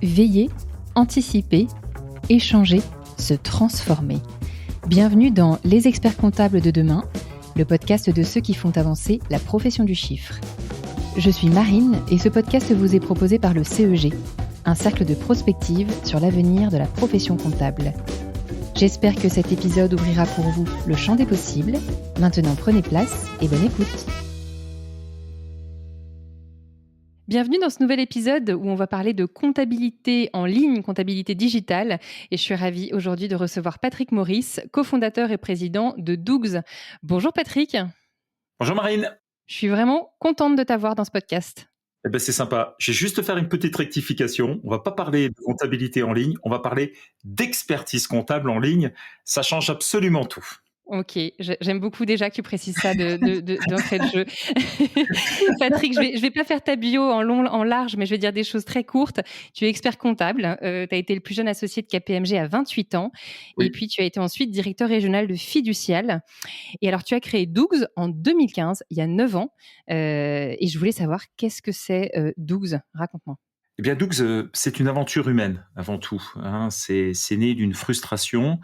Veiller, anticiper, échanger, se transformer. Bienvenue dans Les experts comptables de demain, le podcast de ceux qui font avancer la profession du chiffre. Je suis Marine et ce podcast vous est proposé par le CEG, un cercle de prospective sur l'avenir de la profession comptable. J'espère que cet épisode ouvrira pour vous le champ des possibles. Maintenant, prenez place et bonne écoute. Bienvenue dans ce nouvel épisode où on va parler de comptabilité en ligne, comptabilité digitale. Et je suis ravie aujourd'hui de recevoir Patrick Maurice, cofondateur et président de Dougs. Bonjour Patrick. Bonjour Marine. Je suis vraiment contente de t'avoir dans ce podcast. Eh ben c'est sympa. Je vais juste faire une petite rectification. On va pas parler de comptabilité en ligne, on va parler d'expertise comptable en ligne. Ça change absolument tout. Ok, j'aime beaucoup déjà que tu précises ça d'entrée de jeu. Patrick, je vais pas faire ta bio en long, en large, mais je vais dire des choses très courtes. Tu es expert comptable, tu as été le plus jeune associé de KPMG à 28 ans, oui. Et puis tu as été ensuite directeur régional de Fiducial. Et alors tu as créé Dougs en 2015, il y a 9 ans, et je voulais savoir qu'est-ce que c'est Dougs, raconte-moi. Eh bien, Dougs, c'est une aventure humaine avant tout. C'est né d'une frustration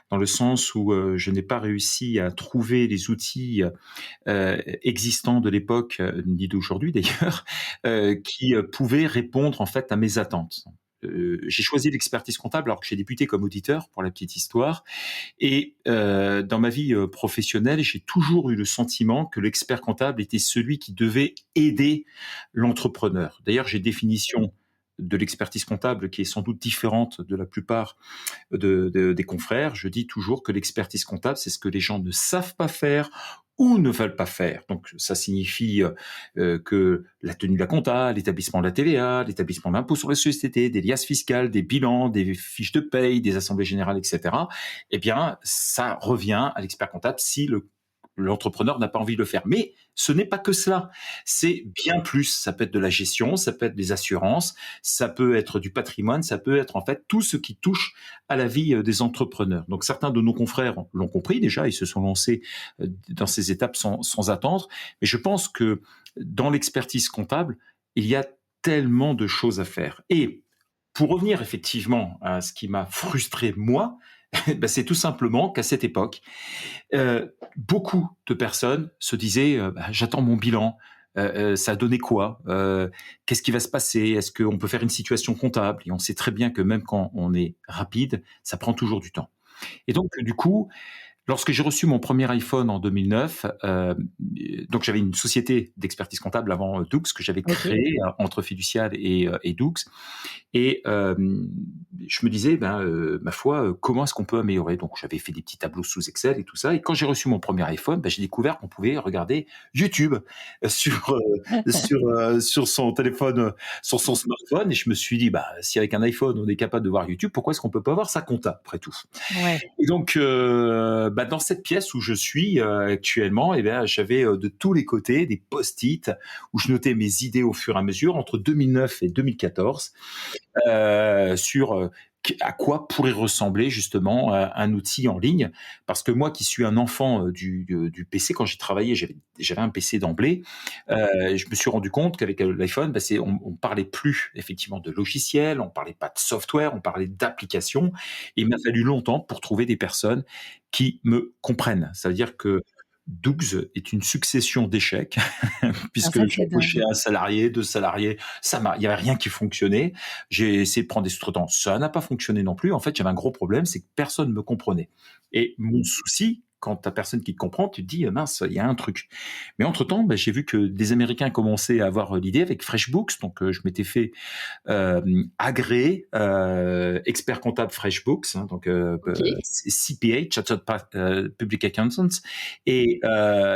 dans le sens où je n'ai pas réussi à trouver les outils existants de l'époque, ni d'aujourd'hui d'ailleurs, qui pouvaient répondre en fait à mes attentes. J'ai choisi l'expertise comptable alors que j'ai débuté comme auditeur, pour la petite histoire. Et dans ma vie professionnelle, j'ai toujours eu le sentiment que l'expert comptable était celui qui devait aider l'entrepreneur. D'ailleurs, j'ai définition de l'expertise comptable qui est sans doute différente de la plupart des confrères. Je dis toujours que l'expertise comptable, c'est ce que les gens ne savent pas faire ou ne veulent pas faire. Donc, ça signifie que la tenue de la compta, l'établissement de la TVA, l'établissement de l'impôt sur les sociétés, des liasses fiscales, des bilans, des fiches de paye, des assemblées générales, etc., eh bien, ça revient à l'expert comptable si l'entrepreneur n'a pas envie de le faire. Mais ce n'est pas que cela. C'est bien plus. Ça peut être de la gestion, ça peut être des assurances, ça peut être du patrimoine, ça peut être en fait tout ce qui touche à la vie des entrepreneurs. Donc certains de nos confrères l'ont compris déjà, ils se sont lancés dans ces étapes sans attendre. Mais je pense que dans l'expertise comptable, il y a tellement de choses à faire. Et pour revenir effectivement à ce qui m'a frustré moi, ben c'est tout simplement qu'à cette époque, beaucoup de personnes se disaient j'attends mon bilan, ça a donné quoi, qu'est-ce qui va se passer, est-ce qu'on peut faire une situation comptable, et on sait très bien que même quand on est rapide, ça prend toujours du temps. Et donc du coup, lorsque j'ai reçu mon premier iPhone en 2009, donc j'avais une société d'expertise comptable avant Dougs que j'avais créée entre Fiducial et Dougs. Et je me disais, ma foi, comment est-ce qu'on peut améliorer? Donc j'avais fait des petits tableaux sous Excel et tout ça. Et quand j'ai reçu mon premier iPhone, j'ai découvert qu'on pouvait regarder YouTube sur son téléphone, sur son smartphone. Et je me suis dit, si avec un iPhone on est capable de voir YouTube, pourquoi est-ce qu'on peut pas voir sa compta après tout? Ouais. Et donc dans cette pièce où je suis actuellement, j'avais de tous les côtés des post-it où je notais mes idées au fur et à mesure entre 2009 et 2014 sur à quoi pourrait ressembler justement un outil en ligne. Parce que moi qui suis un enfant du PC, quand j'ai travaillé, j'avais un PC d'emblée, je me suis rendu compte qu'avec l'iPhone, on parlait plus effectivement de logiciels, on parlait pas de software, on parlait d'applications. Et il m'a fallu longtemps pour trouver des personnes qui me comprennent. Ça veut dire que Dougs est une succession d'échecs, puisque j'ai embauché un salarié, 2 salariés, il n'y avait rien qui fonctionnait. J'ai essayé de prendre des sous-traitants, ça n'a pas fonctionné non plus. En fait, j'avais un gros problème, c'est que personne ne me comprenait. Et mon souci, quand tu n'as personne qui te comprend, tu te dis, mince, il y a un truc. Mais entre-temps, j'ai vu que des Américains commençaient à avoir l'idée avec FreshBooks. Donc, je m'étais fait agréer expert comptable FreshBooks, donc CPA, Chartered Public Accountants. Et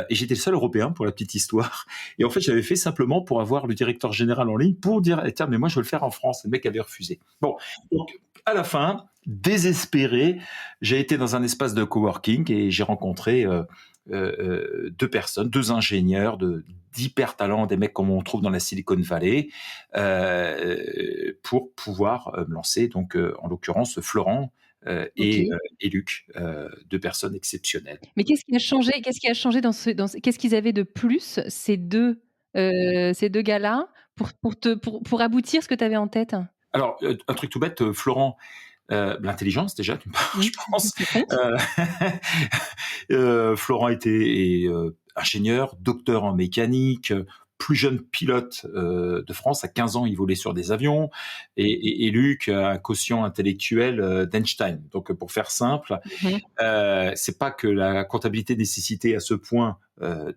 j'étais le seul Européen pour la petite histoire. Et en fait, j'avais fait simplement pour avoir le directeur général en ligne pour dire, tiens, mais moi, je veux le faire en France. Le mec avait refusé. Bon, donc, à la fin, désespéré, j'ai été dans un espace de coworking et j'ai rencontré 2 personnes, 2 ingénieurs d'hyper talents, des mecs comme on trouve dans la Silicon Valley, pour pouvoir me lancer. Donc, en l'occurrence, Florent et Luc, 2 personnes exceptionnelles. Mais qu'est-ce qui a changé? Qu'est-ce qui a changé qu'est-ce qu'ils avaient de plus ces deux gars-là pour aboutir ce que tu avais en tête? Alors, un truc tout bête, Florent, l'intelligence déjà, d'une part, je pense. Ça compte. Euh, Florent est ingénieur, docteur en mécanique, plus jeune pilote de France. À 15 ans, il volait sur des avions. Et Luc a un quotient intellectuel d'Einstein. Donc, pour faire simple, Mhm. c'est pas que la comptabilité nécessitait à ce point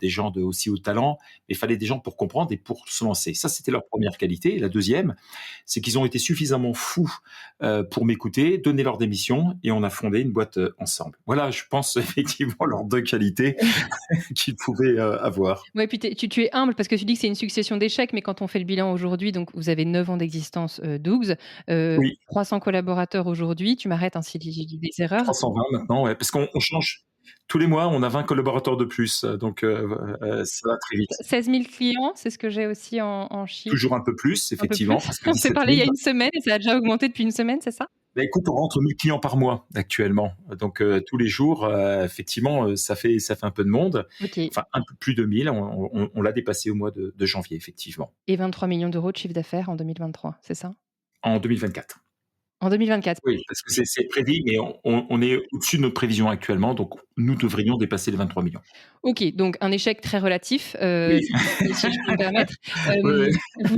des gens de aussi haut talent, mais il fallait des gens pour comprendre et pour se lancer. Ça, c'était leur première qualité. Et la deuxième, c'est qu'ils ont été suffisamment fous pour m'écouter, donner leur démission, et on a fondé une boîte ensemble. Voilà, je pense effectivement leurs deux qualités qu'ils pouvaient avoir. Ouais, puis tu es humble parce que tu dis que c'est une succession d'échecs, mais quand on fait le bilan aujourd'hui, donc vous avez 9 ans d'existence, Dougs, Oui, 300 collaborateurs aujourd'hui. Tu m'arrêtes, hein, si j'ai dit des erreurs. 320 maintenant, ouais, parce qu'on change. Tous les mois, on a 20 collaborateurs de plus, donc ça va très vite. 16 000 clients, c'est ce que j'ai aussi en chiffres. Toujours un peu plus, Un peu plus. effectivement, parce que On s'est 17 parlé il 000. y a une semaine et ça a déjà augmenté depuis une semaine, c'est ça? Bah, écoute, on rentre 1000 clients par mois actuellement. Donc tous les jours, effectivement, ça fait un peu de monde. OK, Enfin, un peu plus de 1000. On l'a dépassé au mois de janvier, effectivement, et 23 millions d'euros de chiffre d'affaires en 2023, c'est ça? en 2024. En 2024. Oui, parce que c'est prédit, mais on est au-dessus de notre prévision actuellement, donc nous devrions dépasser les 23 millions. OK, donc un échec très relatif, Oui. si je peux me permettre. Ouais,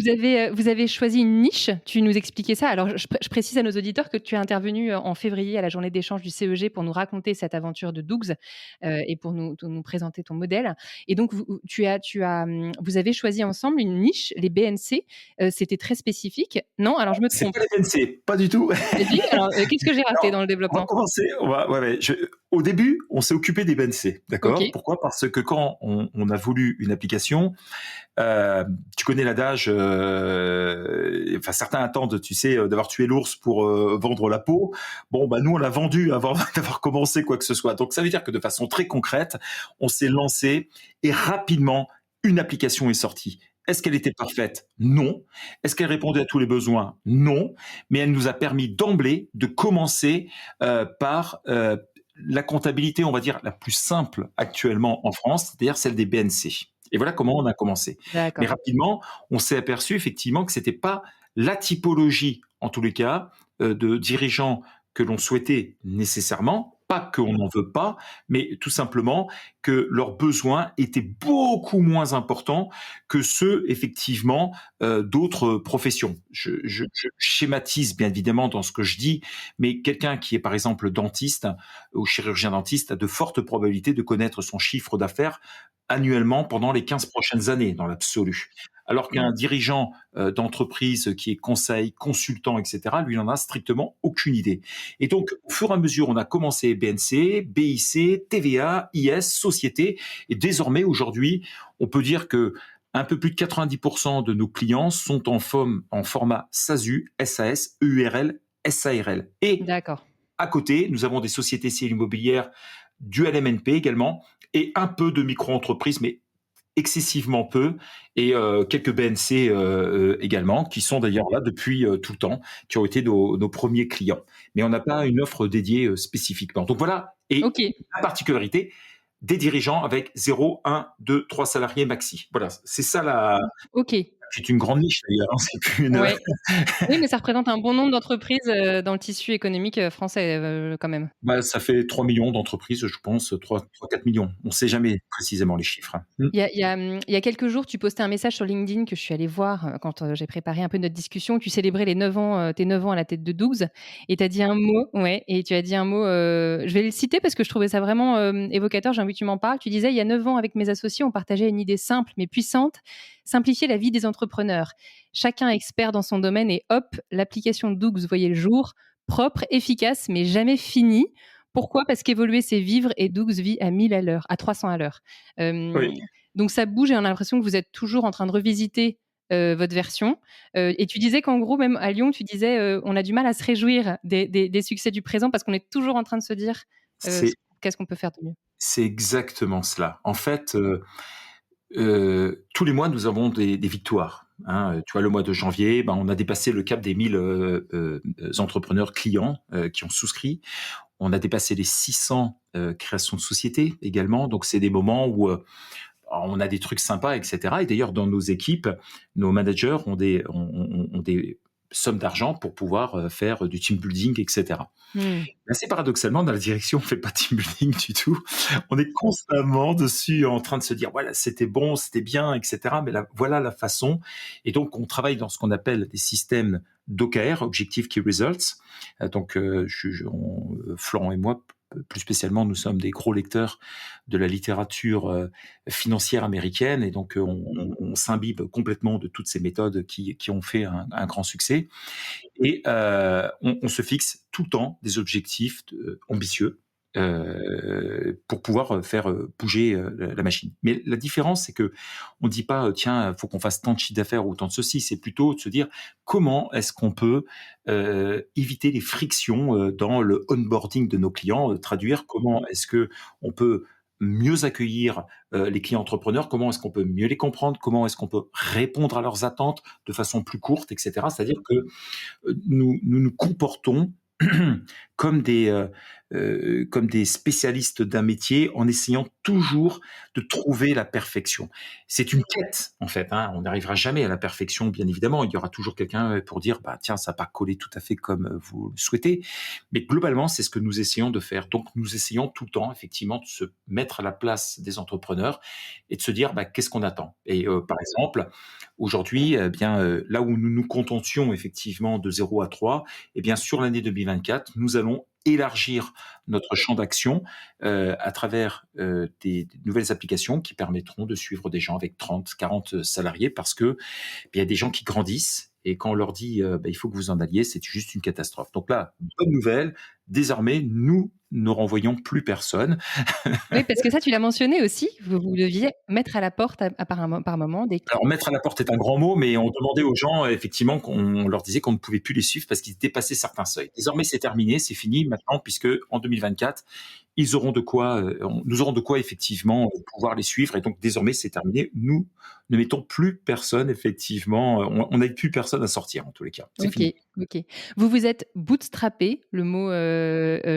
ouais. Vous avez choisi une niche, tu nous expliquais ça. Alors je précise à nos auditeurs que tu es intervenu, en février à la journée d'échange du CEG pour nous raconter cette aventure de Dougs, et pour nous présenter ton modèle, et donc vous avez choisi ensemble une niche, les BNC, c'était très spécifique. Non? Alors je me C'est trompe? pas les PNC, pas du tout. Vas-y, alors, qu'est-ce que j'ai raté Alors, dans le on va développement? commencer. Ouais, ouais. Au début, on s'est occupé des BNC, d'accord? OK. Pourquoi? Parce que quand on a voulu une application, tu connais l'adage, enfin certains attendent, tu sais, d'avoir tué l'ours pour vendre la peau. Bon, bah nous on l'a vendu avant d'avoir commencé quoi que ce soit. Donc ça veut dire que de façon très concrète, on s'est lancé et rapidement une application est sortie. Est-ce qu'elle était parfaite? Non. Est-ce qu'elle répondait à tous les besoins? Non. Mais elle nous a permis d'emblée de commencer par la comptabilité, on va dire, la plus simple actuellement en France, c'est-à-dire celle des BNC. Et voilà comment on a commencé. Mais D'accord. rapidement, on s'est aperçu effectivement que c'était pas la typologie, en tous les cas, de dirigeants que l'on souhaitait nécessairement, pas qu'on n'en veut pas, mais tout simplement que leurs besoins étaient beaucoup moins importants que ceux effectivement d'autres professions. Je schématise bien évidemment dans ce que je dis, mais quelqu'un qui est par exemple dentiste ou chirurgien dentiste a de fortes probabilités de connaître son chiffre d'affaires annuellement pendant les 15 prochaines années dans l'absolu. Alors qu'un dirigeant d'entreprise qui est conseil, consultant, etc., lui n'en a strictement aucune idée. Et donc, au fur et à mesure, on a commencé BNC, BIC, TVA, IS, société, et désormais, aujourd'hui, on peut dire que un peu plus de 90% de nos clients sont en format SASU, SAS, EURL, SARL. Et D'accord. à côté, nous avons des sociétés civiles immobilières, du LMNP également, et un peu de micro-entreprises, mais excessivement peu, et quelques BNC également, qui sont d'ailleurs là depuis tout le temps, qui ont été nos premiers clients. Mais on n'a pas une offre dédiée spécifiquement. Donc voilà, et OK. la particularité des dirigeants avec 0, 1, 2, 3 salariés maxi. Voilà, c'est ça OK. c'est une grande niche d'ailleurs, hein, c'est plus une. Ouais. Oui, mais ça représente un bon nombre d'entreprises, dans le tissu économique, français, quand même. Bah, ça fait 3 millions d'entreprises, je pense, 3-4 millions. On ne sait jamais précisément les chiffres, hein. Il y a quelques jours, tu postais un message sur LinkedIn que je suis allée voir, quand, j'ai préparé un peu notre discussion. Tu célébrais les 9 ans, tes 9 ans à la tête de Dougs, et tu as dit un mot, ouais, et tu as dit un mot, je vais le citer parce que je trouvais ça vraiment, évocateur, j'ai envie que tu m'en parles. Tu disais: «Il y a 9 ans, avec mes associés, on partageait une idée simple mais puissante, simplifier la vie des entrepreneurs. Chacun expert dans son domaine, et hop, l'application Dougs voyait le jour, propre, efficace mais jamais finie. Pourquoi? Parce qu'évoluer, c'est vivre, et Dougs vit à 1000 à l'heure, à 300 à l'heure». Oui, Donc ça bouge et on a l'impression que vous êtes toujours en train de revisiter, votre version. Et tu disais qu'en gros, même à Lyon, tu disais, on a du mal à se réjouir des succès du présent parce qu'on est toujours en train de se dire, c'est qu'est-ce qu'on peut faire de mieux? c'est exactement cela. En fait, tous les mois, nous avons des victoires, hein. Tu vois, le mois de janvier, ben, on a dépassé le cap des 1000 entrepreneurs clients qui ont souscrit. On a dépassé les 600 créations de sociétés également. Donc, c'est des moments où on a des trucs sympas, etc. Et d'ailleurs, dans nos équipes, nos managers ont des somme d'argent pour pouvoir faire du team building, etc. Mmh. Assez paradoxalement, dans la direction, on fait pas de team building du tout. On est constamment dessus en train de se dire, voilà, c'était bon, c'était bien, etc. Mais voilà la façon. Et donc, on travaille dans ce qu'on appelle des systèmes d'OKR, Objective Key Results. Florent et moi, plus spécialement, nous sommes des gros lecteurs de la littérature financière américaine. Et donc, on s'imbibe complètement de toutes ces méthodes qui ont fait un grand succès. Et on se fixe tout le temps des objectifs ambitieux pour pouvoir faire bouger la machine. Mais la différence, c'est que on dit pas tiens, faut qu'on fasse tant de chiffre d'affaires ou tant de ceci. C'est plutôt de se dire comment est-ce qu'on peut éviter les frictions dans le onboarding de nos clients, traduire comment est-ce que on peut mieux accueillir les clients entrepreneurs, comment est-ce qu'on peut mieux les comprendre, comment est-ce qu'on peut répondre à leurs attentes de façon plus courte, etc. C'est-à-dire que nous comportons comme des spécialistes d'un métier en essayant toujours de trouver la perfection. C'est une quête, en fait. Hein. On n'arrivera jamais à la perfection, bien évidemment. Il y aura toujours quelqu'un pour dire, bah, tiens, ça n'a pas collé tout à fait comme vous le souhaitez. Mais globalement, c'est ce que nous essayons de faire. Donc, nous essayons tout le temps, effectivement, de se mettre à la place des entrepreneurs et de se dire, bah, qu'est-ce qu'on attend. Et par exemple, aujourd'hui, là où nous nous contentions effectivement de 0 à 3, eh bien, sur l'année 2024, nous allons élargir notre champ d'action à travers des nouvelles applications qui permettront de suivre des gens avec 30, 40 salariés parce que il y a des gens qui grandissent et quand on leur dit il faut que vous en alliez, c'est juste une catastrophe. Donc là, bonne nouvelle, désormais, nous ne renvoyons plus personne. Oui, parce que ça, tu l'as mentionné aussi, vous deviez mettre à la porte par moment des Alors, mettre à la porte est un grand mot, mais on demandait aux gens, effectivement, qu'on leur disait qu'on ne pouvait plus les suivre parce qu'ils dépassaient certains seuils. Désormais, c'est terminé, c'est fini maintenant, puisque en 2024, ils auront de quoi, nous aurons de quoi effectivement pouvoir les suivre. Et donc, désormais, c'est terminé. Nous ne mettons plus personne, effectivement. On n'a plus personne à sortir, en tous les cas. C'est fini. OK. Vous vous êtes bootstrappé, le mot,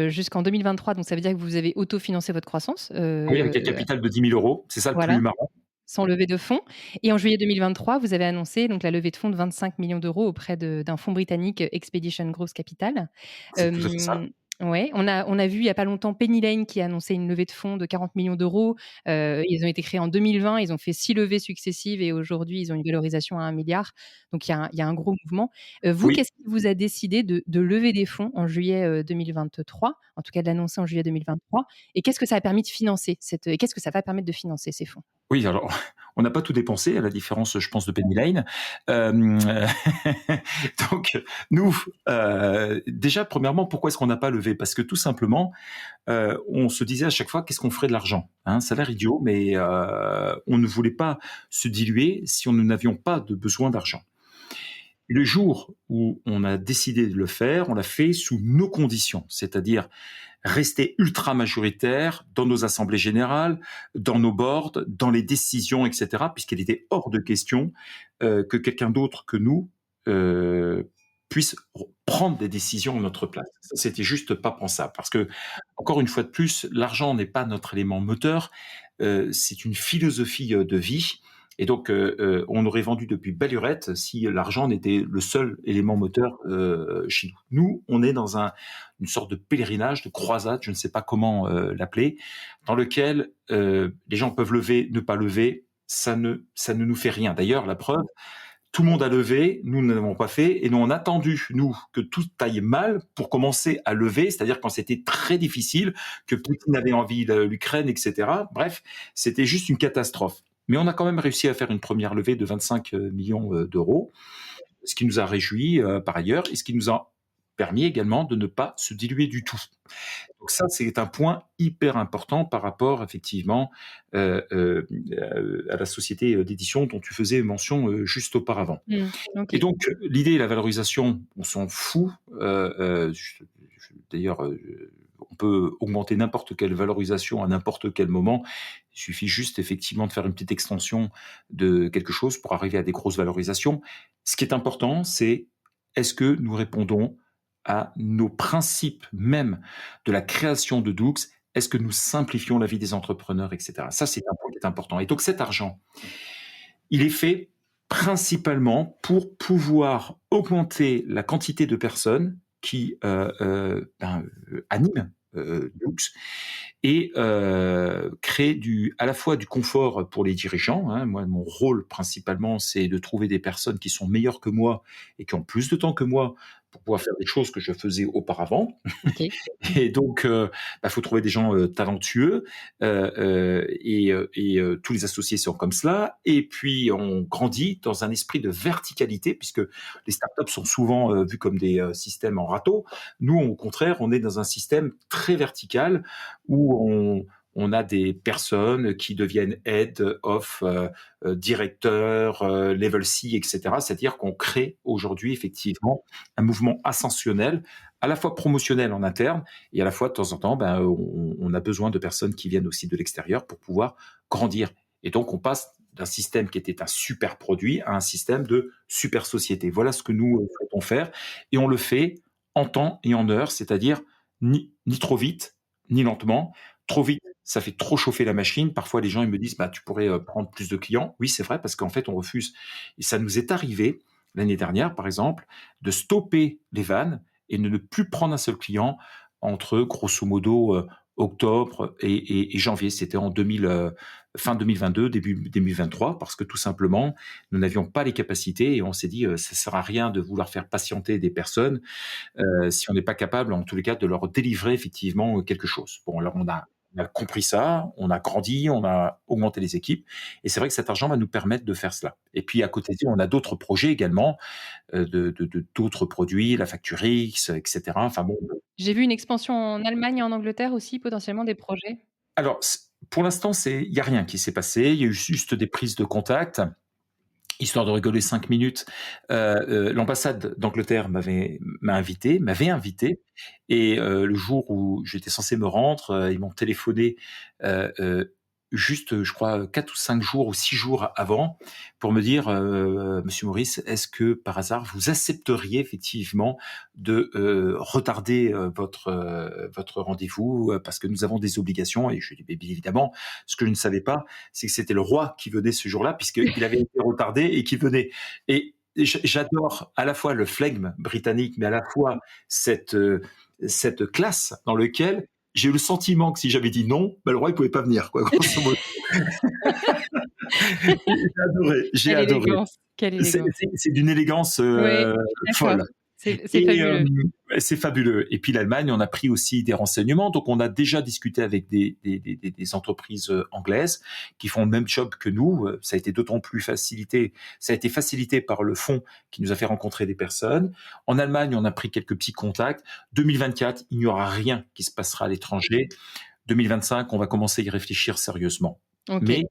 jusqu'en 2023, donc ça veut dire que vous avez autofinancé votre croissance, Oui, avec un capital de 10 000 euros. C'est ça le voilà, plus marrant. sans levée de fonds. Et en juillet 2023, vous avez annoncé donc la levée de fonds de 25 millions d'euros auprès d'un fonds britannique, Expedition Growth Capital. C'est tout à fait ça. Ouais, on a vu il y a pas longtemps Penny Lane qui a annoncé une levée de fonds de 40 millions d'euros. Ils ont été créés en 2020, ils ont fait 6 levées successives et aujourd'hui, ils ont une valorisation à 1 milliard. Donc il y a un gros mouvement. Vous, Oui. qu'est-ce qui vous a décidé de lever des fonds en juillet 2023, en tout cas de l'annoncer en juillet 2023, et qu'est-ce que ça a permis de financer et qu'est-ce que ça va permettre de financer ces fonds? Oui, alors, on n'a pas tout dépensé, à la différence, je pense, de Penny Lane. Euh, donc, nous, déjà, premièrement, pourquoi est-ce qu'on n'a pas levé? Parce que tout simplement, on se disait à chaque fois, qu'est-ce qu'on ferait de l'argent? Ça a l'air idiot, mais on ne voulait pas se diluer si nous n'avions pas de besoin d'argent. Le jour où on a décidé de le faire, on l'a fait sous nos conditions, c'est-à-dire rester ultra majoritaire dans nos assemblées générales, dans nos boards, dans les décisions, etc., puisqu'il était hors de question que quelqu'un d'autre que nous puisse prendre des décisions à notre place. Ça, c'était juste pas pensable, parce que, encore une fois de plus, l'argent n'est pas notre élément moteur, c'est une philosophie de vie. Et donc, on aurait vendu depuis belle lurette si l'argent n'était le seul élément moteur chez nous. Nous, on est dans une sorte de pèlerinage, de croisade, je ne sais pas comment l'appeler, dans lequel les gens peuvent lever, ne pas lever, ça ne nous fait rien. D'ailleurs, la preuve, tout le monde a levé, nous ne l'avons pas fait, et nous on a attendu, nous, que tout aille mal pour commencer à lever, c'est-à-dire quand c'était très difficile, que Poutine avait envie de l'Ukraine, etc. Bref, c'était juste une catastrophe. Mais on a quand même réussi à faire une première levée de 25 millions d'euros, ce qui nous a réjouis par ailleurs, et ce qui nous a permis également de ne pas se diluer du tout. Donc ça, c'est un point hyper important par rapport effectivement à la société d'édition dont tu faisais mention juste auparavant. OK. Et donc l'idée et la valorisation, on s'en fout. D'ailleurs, on peut augmenter n'importe quelle valorisation à n'importe quel moment. Il suffit juste effectivement de faire une petite extension de quelque chose pour arriver à des grosses valorisations. Ce qui est important, c'est est-ce que nous répondons à nos principes même de la création de Dux? Est-ce que nous simplifions la vie des entrepreneurs, etc. Ça, c'est un point qui est important. Et donc cet argent, il est fait principalement pour pouvoir augmenter la quantité de personnes qui animent Dux et créer à la fois du confort pour les dirigeants. Hein. Moi, mon rôle principalement, c'est de trouver des personnes qui sont meilleures que moi et qui ont plus de temps que moi pour pouvoir faire des choses que je faisais auparavant. Ok. Et donc, faut trouver des gens talentueux et tous les associés sont comme cela. Et puis, on grandit dans un esprit de verticalité puisque les startups sont souvent vues comme des systèmes en râteau. Nous, au contraire, on est dans un système très vertical où on a des personnes qui deviennent head of, directeurs, level C, etc. C'est-à-dire qu'on crée aujourd'hui effectivement un mouvement ascensionnel, à la fois promotionnel en interne et à la fois de temps en temps, on a besoin de personnes qui viennent aussi de l'extérieur pour pouvoir grandir. Et donc on passe d'un système qui était un super produit à un système de super société. Voilà ce que nous souhaitons faire et on le fait en temps et en heure, c'est-à-dire ni trop vite ni lentement. Trop vite, ça fait trop chauffer la machine. Parfois, les gens ils me disent, tu pourrais prendre plus de clients. Oui, c'est vrai, parce qu'en fait, on refuse. Et ça nous est arrivé l'année dernière, par exemple, de stopper les vannes et de ne plus prendre un seul client entre, grosso modo, octobre et janvier. C'était en fin 2022, début 2023, parce que tout simplement, nous n'avions pas les capacités et on s'est dit, ça sert à rien de vouloir faire patienter des personnes si on n'est pas capable, en tous les cas, de leur délivrer effectivement quelque chose. Bon, alors on a compris ça, on a grandi, on a augmenté les équipes, et c'est vrai que cet argent va nous permettre de faire cela. Et puis à côté de ça, on a d'autres projets également, d'autres produits, la facture X, etc. Enfin bon. J'ai vu une expansion en Allemagne et en Angleterre aussi, potentiellement des projets. Alors, pour l'instant, il y a rien qui s'est passé. Il y a eu juste des prises de contact. Histoire de rigoler 5 minutes, l'ambassade d'Angleterre m'avait invité et le jour où j'étais censé me rendre, ils m'ont téléphoné, juste, je crois, 4 ou 5 jours ou 6 jours avant pour me dire: «Monsieur Maurice, est-ce que par hasard vous accepteriez effectivement de, retarder, votre rendez-vous, parce que nous avons des obligations?» Et je lui ai dit: «Beh, bien évidemment». Ce que je ne savais pas, c'est que c'était le roi qui venait ce jour-là puisqu'il avait été retardé et qu'il venait. Et j'adore à la fois le flegme britannique, mais à la fois cette classe dans lequel j'ai eu le sentiment que si j'avais dit non, le roi il pouvait pas venir, quoi, grosso modo. J'ai Quelle adoré. élégance, quelle élégance. C'est d'une élégance Ouais, folle. d'accord. C'est Et fabuleux. c'est fabuleux. Et puis l'Allemagne, on a pris aussi des renseignements. Donc on a déjà discuté avec des entreprises anglaises qui font le même job que nous. Ça a été d'autant plus facilité. Ça a été facilité par le fonds qui nous a fait rencontrer des personnes. En Allemagne, on a pris quelques petits contacts. 2024, il n'y aura rien qui se passera à l'étranger. 2025, on va commencer à y réfléchir sérieusement. OK. Mais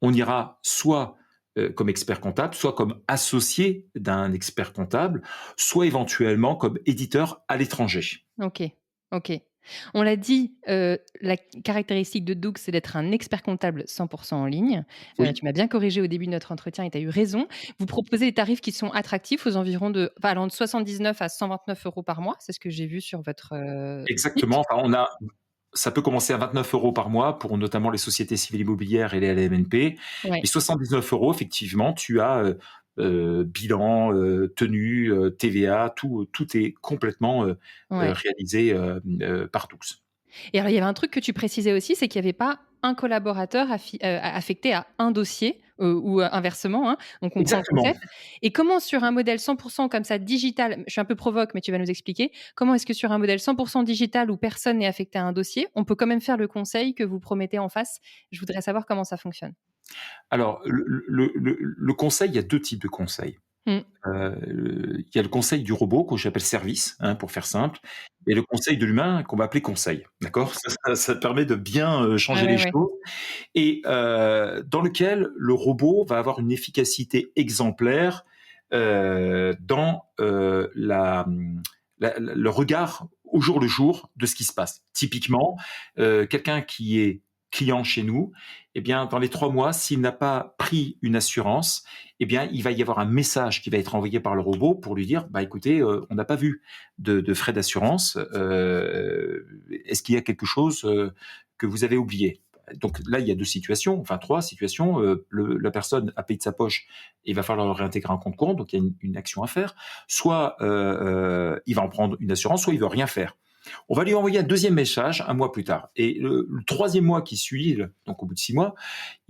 on ira soit comme expert comptable, soit comme associé d'un expert comptable, soit éventuellement comme éditeur à l'étranger. OK, OK. On l'a dit, la caractéristique de Doug, c'est d'être un expert comptable 100 en ligne. Oui, Tu m'as bien corrigé au début de notre entretien et tu as eu raison. Vous proposez des tarifs qui sont attractifs aux environs allant de 79 à 129 € par mois. C'est ce que j'ai vu sur votre, site. exactement. Enfin, ça peut commencer à 29 € par mois pour notamment les sociétés civiles immobilières et les LMNP. Ouais, Et 79 €, effectivement, tu as bilan, tenue, TVA, tout est complètement ouais. réalisé par tous. Et alors, il y avait un truc que tu précisais aussi, c'est qu'il n'y avait pas un collaborateur affecté à un dossier, ou inversement, hein, on comprend le Exactement. concept. Et comment sur un modèle 100 comme ça digital, je suis un peu provoque, mais tu vas nous expliquer, comment est-ce que sur un modèle 100 digital où personne n'est affecté à un dossier, on peut quand même faire le conseil que vous promettez en face? Je voudrais savoir comment ça fonctionne. Alors, le conseil, il y a 2 types de conseils. Mmh. Il y a le conseil du robot que j'appelle service, hein, pour faire simple, et le conseil de l'humain qu'on va appeler conseil. D'accord? Ça permet de bien Ah changer les ouais, ouais. choses et dans lequel le robot va avoir une efficacité exemplaire dans le regard au jour le jour de ce qui se passe. Typiquement, quelqu'un qui est client chez nous, eh bien, dans les 3 mois, s'il n'a pas pris une assurance, eh bien, il va y avoir un message qui va être envoyé par le robot pour lui dire, écoutez, on n'a pas vu de frais d'assurance. Est-ce qu'il y a quelque chose que vous avez oublié? Donc là, il y a 2 situations, enfin 3 situations. La personne a payé de sa poche et il va falloir le réintégrer en compte courant, donc il y a une action à faire. Soit il va en prendre une assurance, soit il veut rien faire. On va lui envoyer un deuxième message un mois plus tard. Et le troisième mois qui suit, donc au bout de 6 mois,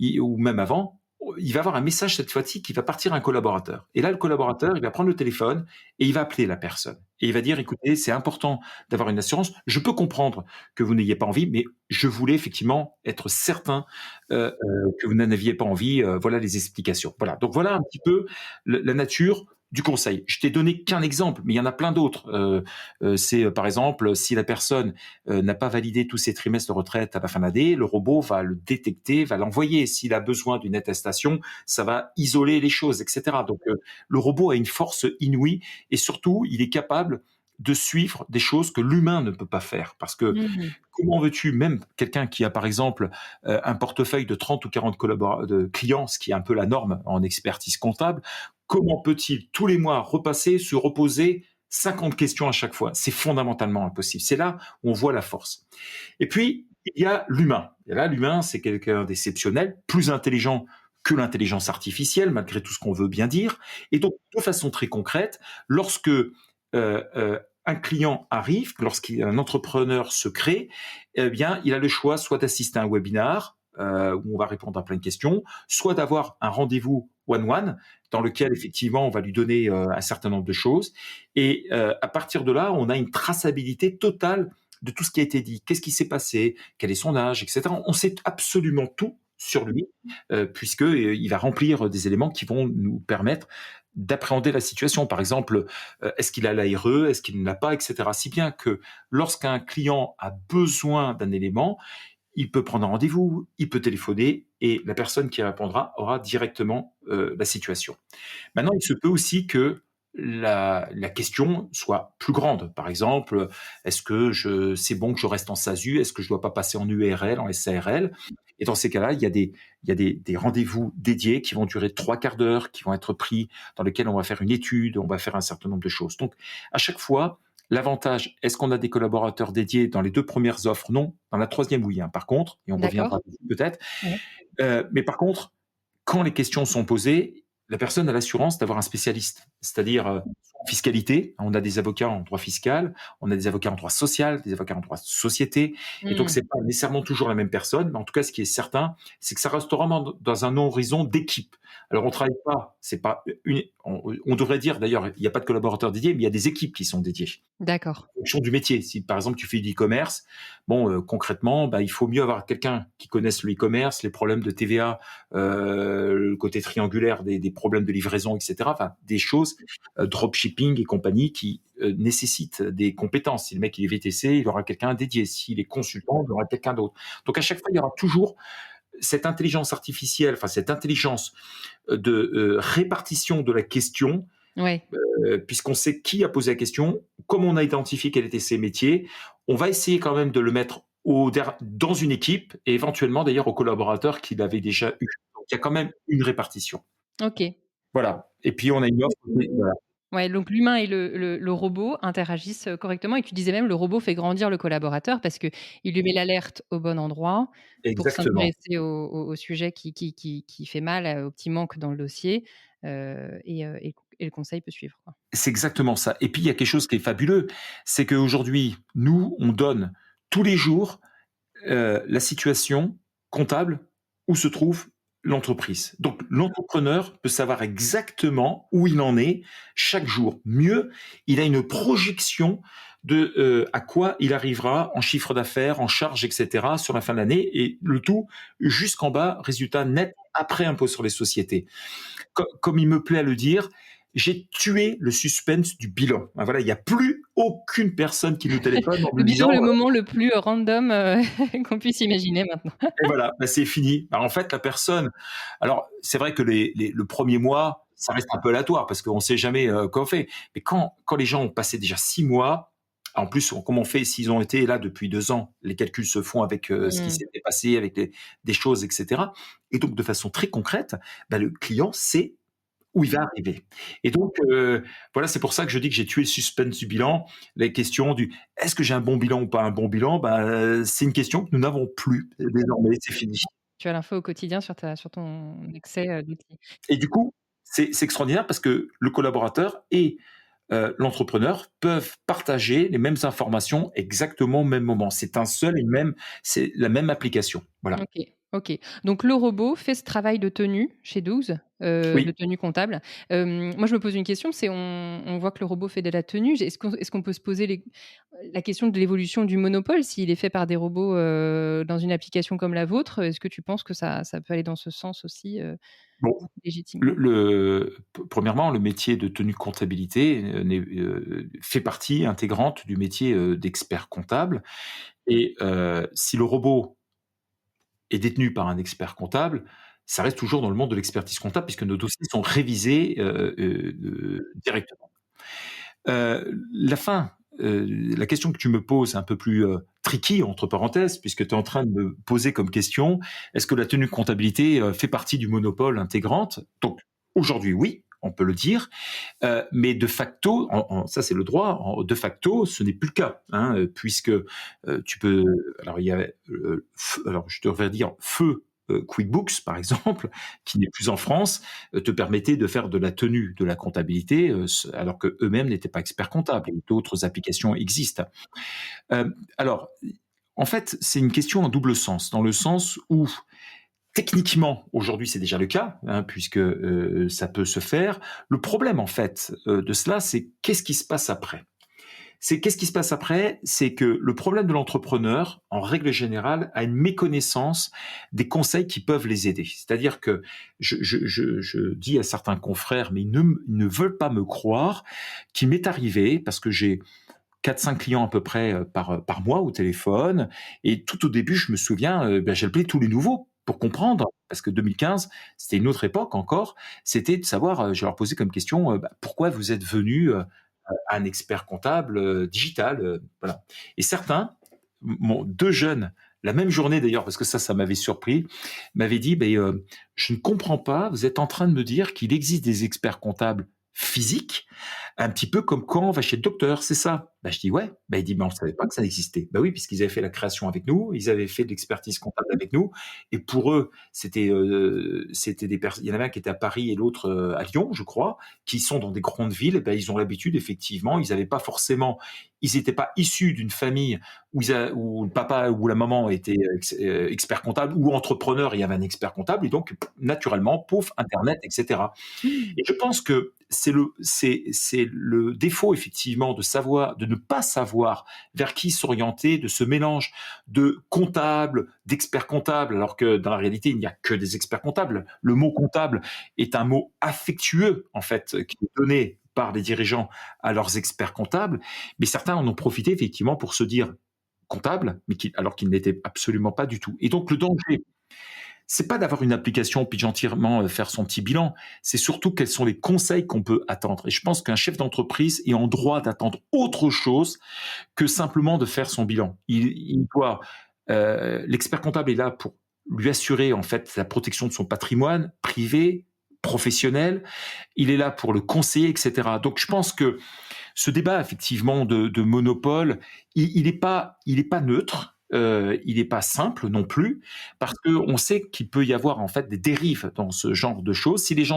ou même avant, il va avoir un message cette fois-ci qui va partir à un collaborateur. Et là, le collaborateur, il va prendre le téléphone et il va appeler la personne. Et il va dire, écoutez, c'est important d'avoir une assurance. Je peux comprendre que vous n'ayez pas envie, mais je voulais effectivement être certain que vous n'en aviez pas envie. Voilà les explications. Voilà. Donc voilà un petit peu la nature du conseil. Je t'ai donné qu'un exemple, mais il y en a plein d'autres. C'est par exemple, si la personne n'a pas validé tous ses trimestres de retraite à la fin de l'année, le robot va le détecter, va l'envoyer. S'il a besoin d'une attestation, ça va isoler les choses, etc. Donc le robot a une force inouïe et surtout, il est capable de suivre des choses que l'humain ne peut pas faire. Parce que Mmh. comment veux-tu, même quelqu'un qui a par exemple un portefeuille de 30 ou 40 de clients, ce qui est un peu la norme en expertise comptable, comment peut-il tous les mois repasser, se reposer 50 questions à chaque fois? C'est fondamentalement impossible. C'est là où on voit la force. Et puis, il y a l'humain. Et là, l'humain, c'est quelqu'un d'exceptionnel, plus intelligent que l'intelligence artificielle, malgré tout ce qu'on veut bien dire. Et donc, de façon très concrète, lorsque un client arrive, lorsqu'un entrepreneur se crée, eh bien, il a le choix soit d'assister à un webinar où on va répondre à plein de questions, soit d'avoir un rendez-vous one-one dans lequel effectivement on va lui donner un certain nombre de choses. Et à partir de là, on a une traçabilité totale de tout ce qui a été dit. Qu'est-ce qui s'est passé? Quel est son âge, etc. On sait absolument tout sur lui, puisque il va remplir des éléments qui vont nous permettre d'appréhender la situation. Par exemple, est-ce qu'il a l'ARE, est-ce qu'il ne l'a pas, etc. Si bien que lorsqu'un client a besoin d'un élément, il peut prendre un rendez-vous, il peut téléphoner et la personne qui répondra aura directement la situation. Maintenant, il se peut aussi que la question soit plus grande. Par exemple, est-ce que c'est bon que je reste en SASU? Est-ce que je dois pas passer en URL, en SARL? Et dans ces cas-là, il y a des rendez-vous dédiés qui vont durer 3/4 d'heure, qui vont être pris, dans lesquels on va faire une étude, on va faire un certain nombre de choses. Donc, à chaque fois, l'avantage, est-ce qu'on a des collaborateurs dédiés dans les 2 premières offres? Non. Dans la troisième, oui, hein. Par contre, et on reviendra D'accord. dessus peut-être, Ouais. mais par contre, quand les questions sont posées, la personne a l'assurance d'avoir un spécialiste. C'est-à-dire, en fiscalité, on a des avocats en droit fiscal, on a des avocats en droit social, des avocats en droit de société, et donc Mmh. c'est pas nécessairement toujours la même personne, mais en tout cas, ce qui est certain, c'est que ça reste vraiment dans un horizon d'équipe. Alors on travaille pas, c'est pas une on devrait dire d'ailleurs, il y a pas de collaborateurs dédiés, mais il y a des équipes qui sont dédiées D'accord. en fonction du métier. Si par exemple tu fais du e-commerce, bon concrètement, bah, il faut mieux avoir quelqu'un qui connaisse le e-commerce, les problèmes de TVA, le côté triangulaire des problèmes de livraison, etc. Enfin des choses, dropshipping et compagnie qui nécessitent des compétences. Si le mec il est VTC, il aura quelqu'un dédié. S'il est consultant, il aura quelqu'un d'autre. Donc à chaque fois, il y aura toujours cette intelligence artificielle, enfin cette intelligence de répartition de la question Ouais. puisqu'on sait qui a posé la question, comme on a identifié quels étaient ses métiers, on va essayer quand même de le mettre dans une équipe et éventuellement d'ailleurs aux collaborateurs qu'il avait déjà eu. Donc il y a quand même une répartition. OK. Voilà. Et puis on a une offre. Voilà. Ouais, donc l'humain et le robot interagissent, correctement et tu disais même le robot fait grandir le collaborateur parce qu'il lui met l'alerte au bon endroit pour Exactement. s'intéresser au sujet qui fait mal, au petit manque dans le dossier, et le conseil peut suivre, quoi. C'est exactement ça. Et puis il y a quelque chose qui est fabuleux, c'est qu'aujourd'hui, nous, on donne tous les jours la situation comptable où se trouve l'entreprise. Donc l'entrepreneur peut savoir exactement où il en est chaque jour. Mieux, il a une projection de à quoi il arrivera en chiffre d'affaires, en charges, etc. sur la fin de l'année et le tout jusqu'en bas, résultat net après impôt sur les sociétés. Comme il me plaît à le dire, j'ai tué le suspense du bilan. Ben voilà, il n'y a plus aucune personne qui nous téléphone en Le nous bilan, disant le moment le plus, random, qu'on puisse imaginer maintenant. et voilà, bah, c'est fini. Bah, en fait, la personne. Alors, c'est vrai que le premier mois, ça reste un peu aléatoire parce qu'on ne sait jamais quoi on fait. Mais quand les gens ont passé déjà 6 mois, en plus, comment on fait s'ils ont été là depuis 2 ans? Les calculs se font avec ce qui Mmh. s'était passé, avec des choses, etc. Et donc, de façon très concrète, bah, le client sait où il va arriver. Et donc, voilà, c'est pour ça que je dis que j'ai tué le suspense du bilan. La question du est-ce que j'ai un bon bilan ou pas un bon bilan, c'est une question que nous n'avons plus désormais, c'est fini. Tu as l'info au quotidien sur ton accès, d'outils. Et du coup, c'est extraordinaire parce que le collaborateur et l'entrepreneur peuvent partager les mêmes informations exactement au même moment. C'est la même application. Voilà. OK, OK. Donc le robot fait ce travail de tenue chez 12, de Oui. tenue comptable. Moi, je me pose une question, c'est on voit que le robot fait de la tenue. Est-ce qu'on peut se poser la question de l'évolution du monopole s'il est fait par des robots, dans une application comme la vôtre? Est-ce que tu penses que ça peut aller dans ce sens aussi, Bon, légitimement? premièrement, le métier de tenue comptabilité fait partie intégrante du métier d'expert comptable. Et si le robot est détenu par un expert comptable, ça reste toujours dans le monde de l'expertise comptable puisque nos dossiers sont révisés directement. La question que tu me poses, un peu plus tricky, entre parenthèses, puisque tu es en train de me poser comme question, est-ce que la tenue de comptabilité fait partie du monopole intégrante? Donc, aujourd'hui, oui, on peut le dire, mais de facto, ça c'est le droit, de facto, ce n'est plus le cas, hein, puisque tu peux, alors il y a, alors je devrais dire feu QuickBooks, par exemple, qui n'est plus en France, te permettait de faire de la tenue de la comptabilité, alors que eux-mêmes n'étaient pas experts comptables. Et d'autres applications existent. Alors, en fait, c'est une question en double sens, dans le sens où techniquement, aujourd'hui, c'est déjà le cas, hein, puisque ça peut se faire. Le problème, en fait, de cela, c'est qu'est-ce qui se passe après? Qu'est-ce qui se passe après? C'est que le problème de l'entrepreneur, en règle générale, a une méconnaissance des conseils qui peuvent les aider. C'est-à-dire que je dis à certains confrères, mais ils ne veulent pas me croire, qu'il m'est arrivé, parce que j'ai 4-5 clients à peu près par mois au téléphone, et tout au début, je me souviens, j'appelais tous les nouveaux pour comprendre, parce que 2015, c'était une autre époque encore, c'était de savoir, je leur posais comme question, pourquoi vous êtes venu un expert comptable digital, voilà. Et certains, 2 jeunes, la même journée d'ailleurs, parce que ça m'avait surpris, m'avaient dit: je ne comprends pas, vous êtes en train de me dire qu'il existe des experts comptables physiques, un petit peu comme quand on va chez le docteur, c'est ça?» Je dis: «Ouais». Il dit: «Mais on ne savait pas que ça existait». Oui, puisqu'ils avaient fait la création avec nous, ils avaient fait de l'expertise comptable avec nous, et pour eux, c'était des personnes. Il y en avait un qui était à Paris et l'autre à Lyon, je crois, qui sont dans des grandes villes. Ils ont l'habitude, effectivement, ils n'étaient pas issus d'une famille où le papa ou la maman était expert comptable ou entrepreneur, il y avait un expert comptable, et donc naturellement, pouf, Internet, etc. Et je pense que c'est le défaut, effectivement, de ne pas savoir vers qui s'orienter, de ce mélange de comptables, d'experts comptables, alors que dans la réalité, il n'y a que des experts comptables. Le mot comptable est un mot affectueux, en fait, qui est donné par les dirigeants à leurs experts comptables, mais certains en ont profité, effectivement, pour se dire comptables, alors qu'ils n'étaient absolument pas du tout. Et donc, le danger, c'est pas d'avoir une application puis gentiment faire son petit bilan, c'est surtout quels sont les conseils qu'on peut attendre. Et je pense qu'un chef d'entreprise est en droit d'attendre autre chose que simplement de faire son bilan. Il doit, l'expert comptable est là pour lui assurer en fait la protection de son patrimoine privé, professionnel. Il est là pour le conseiller, etc. Donc je pense que ce débat effectivement de monopole, il est pas neutre. Il n'est pas simple non plus, parce qu'on sait qu'il peut y avoir en fait des dérives dans ce genre de choses. Si les gens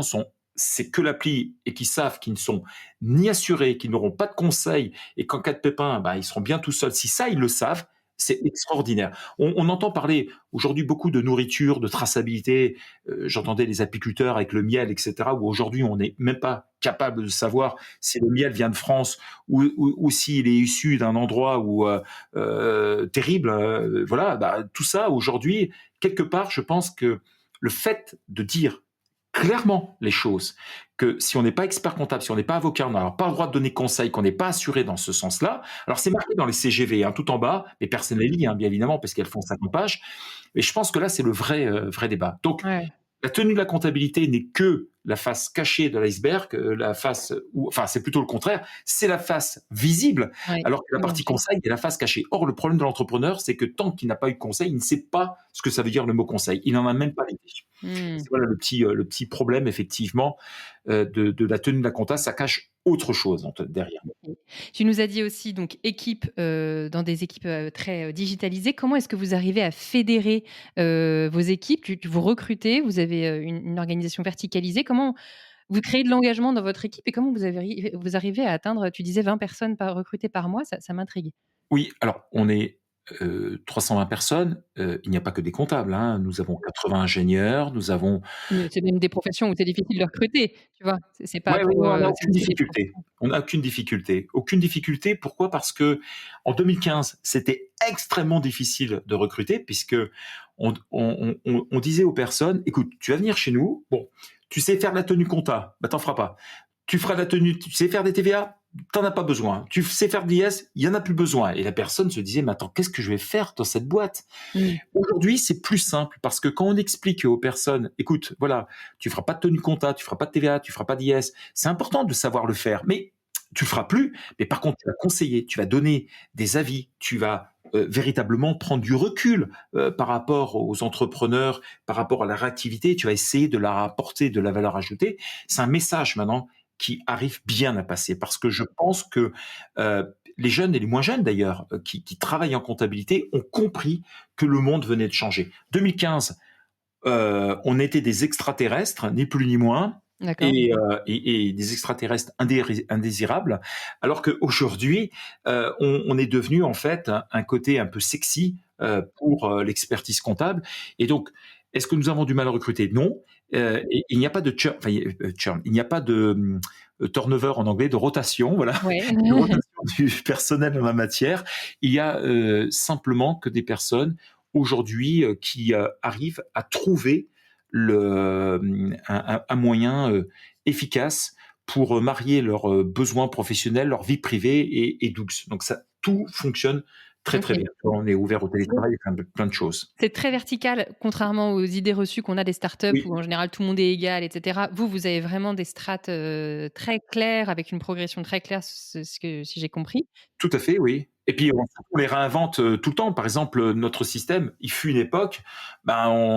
c'est que l'appli et qu'ils savent qu'ils ne sont ni assurés, qu'ils n'auront pas de conseils, et qu'en cas de pépin, ils seront bien tout seuls. Si ça, ils le savent, c'est extraordinaire. On entend parler aujourd'hui beaucoup de nourriture, de traçabilité. J'entendais les apiculteurs avec le miel, etc., où aujourd'hui on n'est même pas capable de savoir si le miel vient de France ou s'il est issu d'un endroit terrible. Voilà, tout ça aujourd'hui, quelque part, je pense que le fait de dire clairement les choses, que si on n'est pas expert comptable, si on n'est pas avocat, on n'a pas le droit de donner conseil, qu'on n'est pas assuré dans ce sens-là. Alors c'est marqué dans les CGV, hein, tout en bas, mais personne ne les lit, hein, bien évidemment, parce qu'elles font 50 pages. Et je pense que là, c'est le vrai débat. Donc, Ouais. la tenue de la comptabilité n'est que la face cachée de l'iceberg, la face où, enfin, c'est plutôt le contraire, c'est la face visible, Ouais, alors que la bien partie sûr. conseil est la face cachée. Or, le problème de l'entrepreneur, c'est que tant qu'il n'a pas eu de conseil, il ne sait pas ce que ça veut dire le mot conseil. Il n'en a même pas l'idée. Mmh. C'est voilà le petit problème, effectivement, de la tenue de la compta, ça cache autre chose derrière. OK. Tu nous as dit aussi donc équipe, dans des équipes, très, digitalisées. Comment est-ce que vous arrivez à fédérer, vos équipes? Vous recrutez, vous avez, une organisation verticalisée. Comment vous créez de l'engagement dans votre équipe et comment vous arrivez à atteindre, tu disais 20 personnes par recrutées par mois? Ça m'intrigue. Oui, alors on est 320 personnes, il n'y a pas que des comptables, hein. Nous avons 80 ingénieurs, nous avons Mais c'est même des professions où c'est difficile de recruter, tu vois? C'est pas ouais, oui, pour, on n'a c'est aucune aussi des difficulté. professions. On n'a aucune difficulté. Aucune difficulté, pourquoi? Parce qu'en 2015, c'était extrêmement difficile de recruter puisque on disait aux personnes: «Écoute, tu vas venir chez nous, bon, tu sais faire de la tenue compta, bah, tu en feras pas. Tu feras de la tenue, tu sais faire des TVA, t'en as pas besoin. Tu sais faire de l'IS, il y en a plus besoin.» Et la personne se disait: «Mais attends, qu'est-ce que je vais faire dans cette boîte?» Mmh. Aujourd'hui, c'est plus simple parce que quand on explique aux personnes: «Écoute, voilà, tu feras pas de tenue compta, tu feras pas de TVA, tu feras pas d'IS», c'est important de savoir le faire, mais tu le feras plus. Mais par contre, tu vas conseiller, tu vas donner des avis, tu vas véritablement prendre du recul par rapport aux entrepreneurs, par rapport à la réactivité, tu vas essayer de leur apporter de la valeur ajoutée. C'est un message maintenant qui arrive bien à passer parce que je pense que euh, les jeunes et les moins jeunes d'ailleurs qui travaillent en comptabilité ont compris que le monde venait de changer. 2015, on était des extraterrestres, ni plus ni moins, D'accord. et des extraterrestres indésirables, alors qu'aujourd'hui, on est devenu en fait un côté un peu sexy pour l'expertise comptable. Et donc, est-ce que nous avons du mal à recruter? Non. Et il n'y a pas de churn, enfin, churn, il n'y a pas de turnover en anglais, de rotation, voilà, Ouais. de rotation du personnel en la matière. Il y a simplement que des personnes aujourd'hui qui arrivent à trouver un moyen efficace pour marier leurs besoins professionnels, leur vie privée et Doux. Donc ça, tout fonctionne très très OK. bien. On est ouvert au télétravail et plein de choses. C'est très vertical, contrairement aux idées reçues qu'on a des startups Oui, où en général tout le monde est égal et cetera. Vous avez vraiment des strates, très claires avec une progression très claire, ce que si j'ai compris? tout à fait, oui. Et puis on les réinvente tout le temps. Par exemple, notre système, il fut une époque,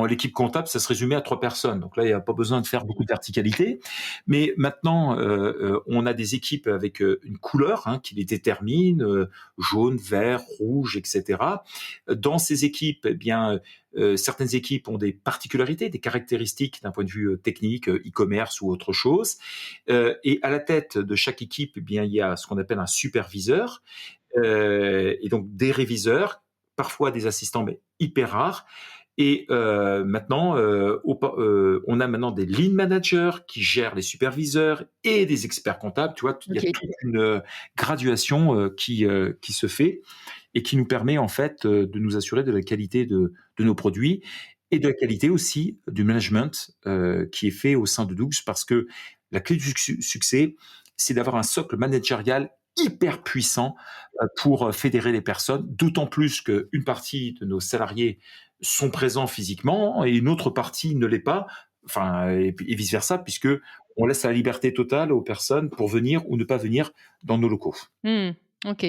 l'équipe comptable, ça se résumait à 3 personnes. Donc là, il n'y a pas besoin de faire beaucoup de verticalité. Mais maintenant, on a des équipes avec une couleur hein, qui les détermine, jaune, vert, rouge, etc. Dans ces équipes, eh bien, certaines équipes ont des particularités, des caractéristiques d'un point de vue technique, e-commerce ou autre chose. Et à la tête de chaque équipe, eh bien, il y a ce qu'on appelle un superviseur et donc des réviseurs, parfois des assistants, mais hyper rares. Et maintenant, on a maintenant des lean managers qui gèrent les superviseurs et des experts comptables. Tu vois, il y a OK. toute une graduation qui se fait et qui nous permet en fait de nous assurer de la qualité de nos produits et de la qualité aussi du management qui est fait au sein de Doux parce que la clé du succès, c'est d'avoir un socle managérial hyper puissant pour fédérer les personnes, d'autant plus qu'une partie de nos salariés sont présents physiquement et une autre partie ne l'est pas, enfin, et vice versa, puisque on laisse la liberté totale aux personnes pour venir ou ne pas venir dans nos locaux. Mmh. OK.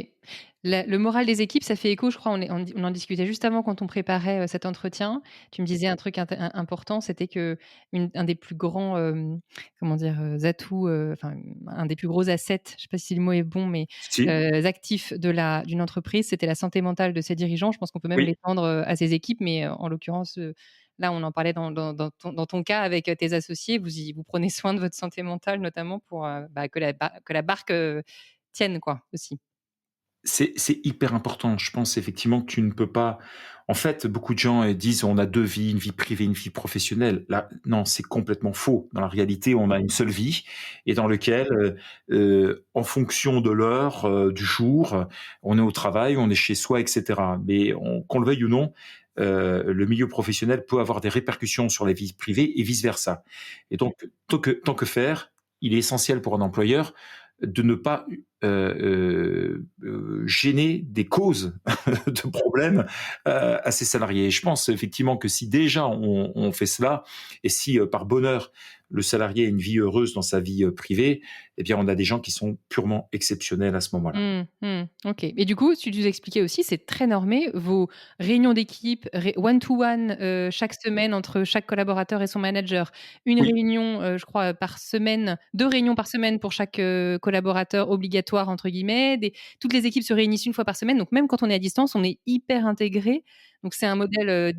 Le moral des équipes, ça fait écho, je crois, on en discutait juste avant quand on préparait, cet entretien. Tu me disais un truc important, c'était un des plus grands, comment dire? Atouts, enfin, un des plus gros assets, je sais pas si le mot est bon, mais Si, actifs d'une entreprise, c'était la santé mentale de ses dirigeants. Je pense qu'on peut même oui, l'étendre, à ses équipes, mais en l'occurrence, là, on en parlait dans ton cas avec, tes associés. Vous prenez soin de votre santé mentale, notamment pour, que la barque, tienne, quoi, aussi. c'est hyper important. Je pense effectivement que tu ne peux pas. En fait, beaucoup de gens disent on a 2 vies, une vie privée, une vie professionnelle. Là, non, c'est complètement faux. Dans la réalité, on a une seule vie et dans lequel, en fonction de l'heure, du jour, on est au travail, on est chez soi, et cetera. Mais qu'on le veuille ou non, le milieu professionnel peut avoir des répercussions sur la vie privée et vice versa. Et donc, tant que faire, il est essentiel pour un employeur de ne pas gêner des causes de problèmes à ses salariés. Et je pense effectivement que si déjà on fait cela, et si par bonheur le salarié a une vie heureuse dans sa vie privée, eh bien on a des gens qui sont purement exceptionnels à ce moment-là. Ok. Et du coup, tu nous expliquais aussi, c'est très normé, vos réunions d'équipe, one-to-one chaque semaine entre chaque collaborateur et son manager, une Oui. réunion, je crois, par semaine, 2 réunions par semaine pour chaque collaborateur obligatoire, entre guillemets. Toutes les équipes se réunissent une fois par semaine, donc même quand on est à distance, on est hyper intégré. Donc c'est un modèle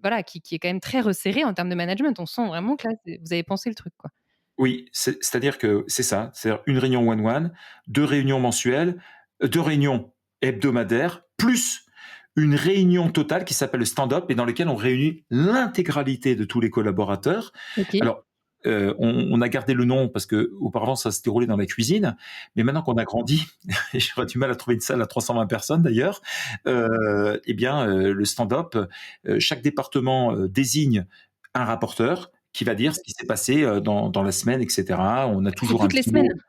voilà, qui est quand même très resserré en termes de management. On sent vraiment que là, vous avez pensé le truc, quoi. Oui, c'est-à-dire que c'est ça, c'est-à-dire une réunion one-one, 2 réunions mensuelles, 2 réunions hebdomadaires, plus une réunion totale qui s'appelle le stand-up et dans laquelle on réunit l'intégralité de tous les collaborateurs. Ok. Alors, on a gardé le nom parce que auparavant ça se déroulait dans la cuisine, mais maintenant qu'on a grandi, et j'aurais du mal à trouver une salle à 320 personnes d'ailleurs, eh bien, le stand-up, chaque département désigne un rapporteur qui va dire ce qui s'est passé dans la semaine, etc. On a C'est toujours un toutes les petit mot semaines?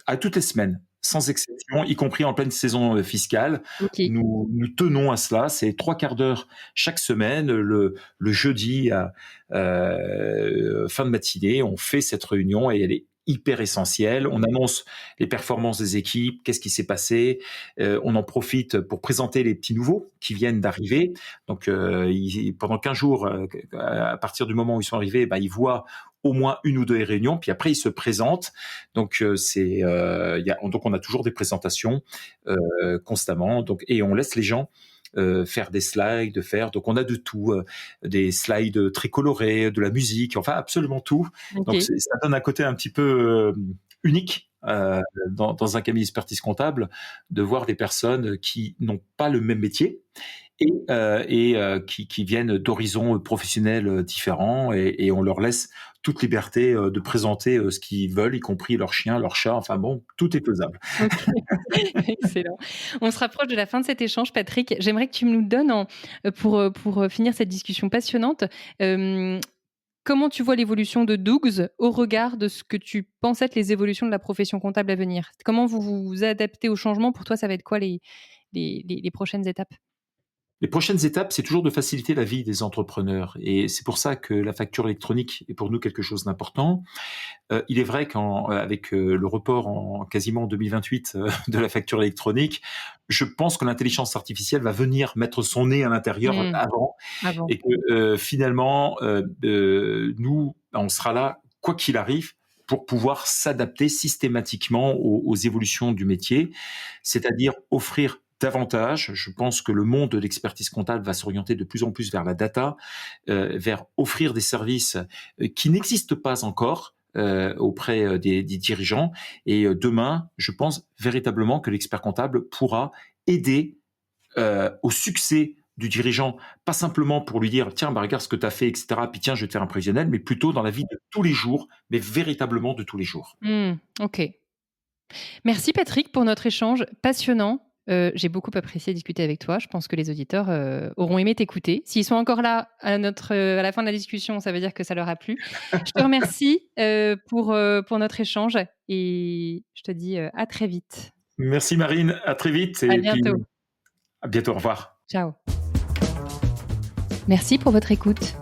à toutes les semaines, sans exception, y compris en pleine saison fiscale. Ok. Nous tenons à cela. C'est 3/4 d'heure chaque semaine, le jeudi à fin de matinée. On fait cette réunion et elle est hyper essentielle. On annonce les performances des équipes, qu'est-ce qui s'est passé. On en profite pour présenter les petits nouveaux qui viennent d'arriver. Donc, pendant 15 jours, à partir du moment où ils sont arrivés, ils voient au moins une ou deux réunions, puis après ils se présentent. Donc donc on a toujours des présentations constamment. Donc et on laisse les gens faire des slides, donc on a de tout, des slides très colorés, de la musique, enfin absolument tout. Ok. Donc ça donne un côté un petit peu unique. Dans un cabinet d'expertise comptable, de voir des personnes qui n'ont pas le même métier et qui viennent d'horizons professionnels différents et on leur laisse toute liberté de présenter ce qu'ils veulent, y compris leur chien, leur chat, enfin bon, tout est faisable. Ok. Excellent. On se rapproche de la fin de cet échange, Patrick. J'aimerais que tu nous donnes, pour finir cette discussion passionnante, comment tu vois l'évolution de Dougs au regard de ce que tu penses être les évolutions de la profession comptable à venir? Comment vous vous adaptez au changement? Pour toi, ça va être quoi les prochaines étapes? Les prochaines étapes, c'est toujours de faciliter la vie des entrepreneurs et c'est pour ça que la facture électronique est pour nous quelque chose d'important. Il est vrai qu'avec le report en quasiment 2028 de la facture électronique, je pense que l'intelligence artificielle va venir mettre son nez à l'intérieur avant Avant. et que finalement, nous, on sera là, quoi qu'il arrive, pour pouvoir s'adapter systématiquement aux évolutions du métier, c'est-à-dire offrir davantage. Je pense que le monde de l'expertise comptable va s'orienter de plus en plus vers la data, vers offrir des services qui n'existent pas encore auprès des dirigeants. Et demain, je pense véritablement que l'expert comptable pourra aider au succès du dirigeant, pas simplement pour lui dire tiens, regarde ce que tu as fait, etc. Puis tiens, je vais te faire un prévisionnel, mais plutôt dans la vie de tous les jours, mais véritablement de tous les jours. Ok. Merci Patrick pour notre échange passionnant. J'ai beaucoup apprécié discuter avec toi. Je pense que les auditeurs auront aimé t'écouter. S'ils sont encore là à la fin de la discussion, ça veut dire que ça leur a plu. Je te remercie pour notre échange et je te dis à très vite. Merci Marine, à très vite À et puis bientôt. à bientôt, au revoir. Ciao. Merci pour votre écoute.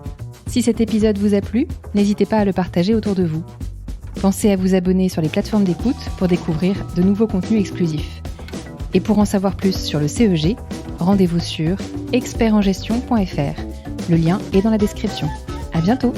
Si cet épisode vous a plu, n'hésitez pas à le partager autour de vous. Pensez à vous abonner sur les plateformes d'écoute pour découvrir de nouveaux contenus exclusifs. Et pour en savoir plus sur le CEG, rendez-vous sur expertengestion.fr. Le lien est dans la description. À bientôt!